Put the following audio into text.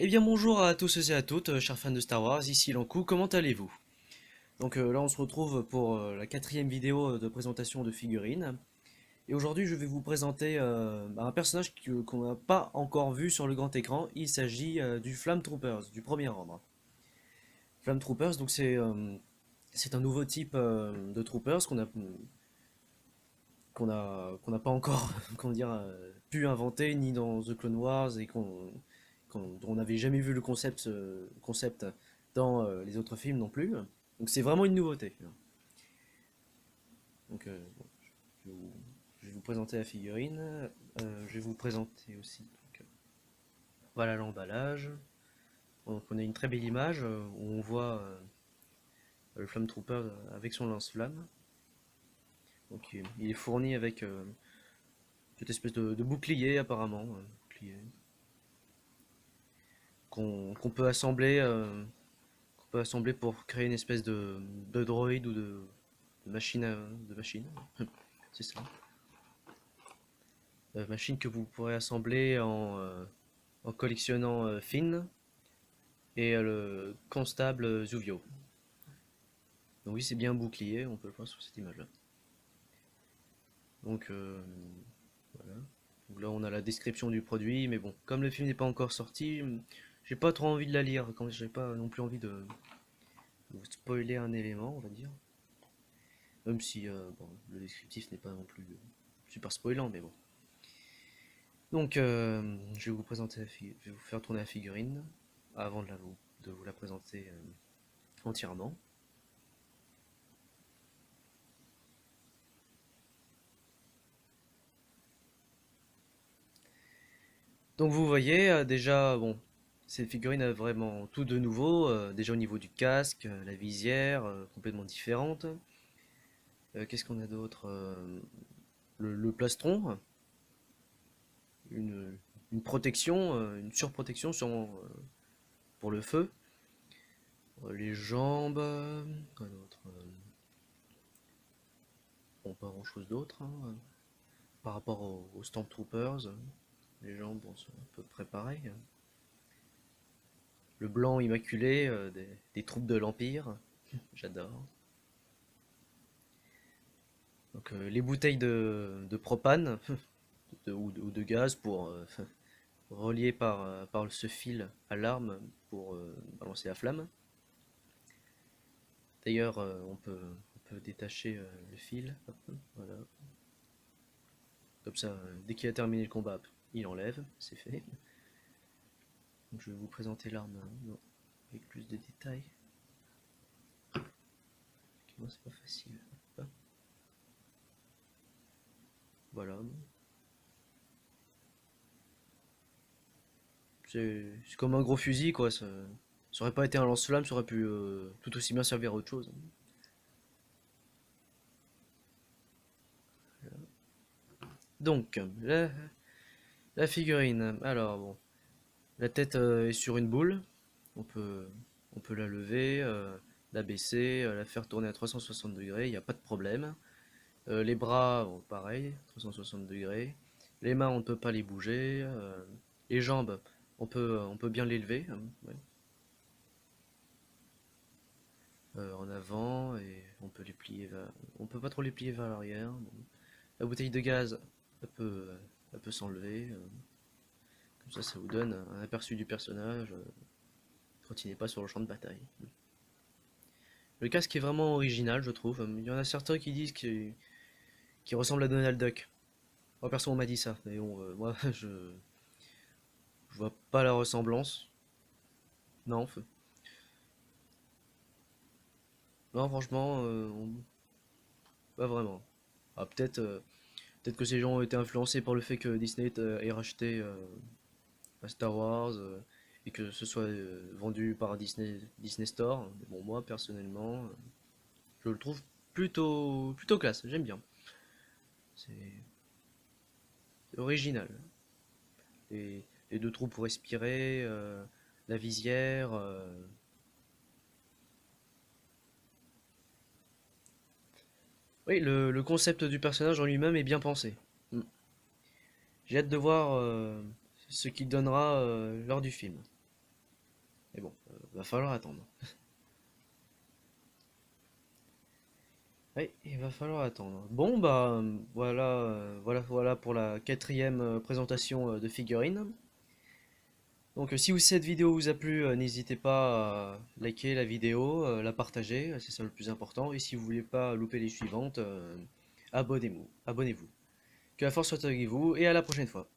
Eh bien bonjour à tous et à toutes, chers fans de Star Wars, ici Lankou, comment allez-vous? Donc là on se retrouve pour la quatrième vidéo de présentation de figurines. Et aujourd'hui je vais vous présenter un personnage qu'on n'a pas encore vu sur le grand écran. Il s'agit du Flame Troopers, du premier ordre. Flame Troopers, donc c'est un nouveau type de Troopers qu'on n'a pas encore comment dire, pu inventer ni dans The Clone Wars et dont on n'avait jamais vu le concept dans les autres films non plus. Donc c'est vraiment une nouveauté. Donc bon, je, vais vous, je vais vous présenter la figurine. Je vais vous présenter aussi. Donc, voilà l'emballage. Donc on a une très belle image où on voit le Flame Trooper avec son lance-flamme. Donc il est fourni avec cette espèce de bouclier apparemment, bouclier qu'on peut assembler pour créer une espèce de droïde ou de machine. C'est ça. Machine que vous pourrez assembler en collectionnant Finn et le constable Zuvio. Donc oui, c'est bien un bouclier, on peut le voir sur cette image-là. Donc voilà. Donc là, on a la description du produit, mais bon, comme le film n'est pas encore sorti, j'ai pas trop envie de la lire, quand j'ai pas non plus envie de vous spoiler un élément, on va dire. Même si bon, le descriptif n'est pas non plus super spoilant, mais bon. Donc, je vais vous présenter je vais vous faire tourner la figurine avant de vous la présenter entièrement. Donc, vous voyez déjà, bon, cette figurine a vraiment tout de nouveau, déjà au niveau du casque, la visière, complètement différente. Qu'est-ce qu'on a d'autre? Le plastron, une, une protection, une surprotection sûrement pour le feu. Les jambes, quoi d'autre? Bon, pas grand chose d'autre, hein. Par rapport aux Stormtroopers, les jambes bon, sont à peu près pareilles. Le blanc immaculé des troupes de l'Empire, j'adore. Donc les bouteilles de propane ou de gaz pour relier par ce fil à l'arme pour balancer la flamme. D'ailleurs, on peut détacher le fil, hop, voilà. Comme ça, dès qu'il a terminé le combat, il enlève, c'est fait. Donc, je vais vous présenter l'arme avec plus de détails. Moi, c'est pas facile. Hop. Voilà. C'est comme un gros fusil, quoi. Ça aurait pas été un lance-flamme, ça aurait pu tout aussi bien servir à autre chose. Donc, la figurine. Alors, bon. La tête est sur une boule. On peut, on peut la lever, la baisser, la faire tourner à 360 degrés, il n'y a pas de problème. Les bras, bon, pareil, 360 degrés. Les mains, on ne peut pas les bouger. Les jambes, on peut bien les lever, hein, ouais. En avant et on peut les plier on peut pas trop les plier vers l'arrière. Bon. La bouteille de gaz, elle peut s'enlever. Comme ça vous donne un aperçu du personnage quand il n'est pas sur le champ de bataille. Le casque est vraiment original, je trouve. Il y en a certains qui disent qu'il ressemble à Donald Duck. Moi, perso, on m'a dit ça, mais bon, moi, je vois pas la ressemblance. Non, non, franchement, pas vraiment. Ah, peut-être que ces gens ont été influencés par le fait que Disney ait racheté Star Wars et que ce soit vendu par Disney Store. Mais bon, moi, personnellement, je le trouve plutôt classe. J'aime bien. C'est original. Les deux trous pour respirer, la visière. Oui, le concept du personnage en lui-même est bien pensé. Mm. J'ai hâte de voir ce qu'il donnera lors du film. Mais bon, va falloir attendre. Oui, il va falloir attendre. Bon, bah voilà, voilà pour la quatrième présentation de figurines. Donc si cette vidéo vous a plu, n'hésitez pas à liker la vidéo, la partager, c'est ça le plus important. Et si vous voulez pas louper les suivantes, abonnez-vous. Que la force soit avec vous et à la prochaine fois.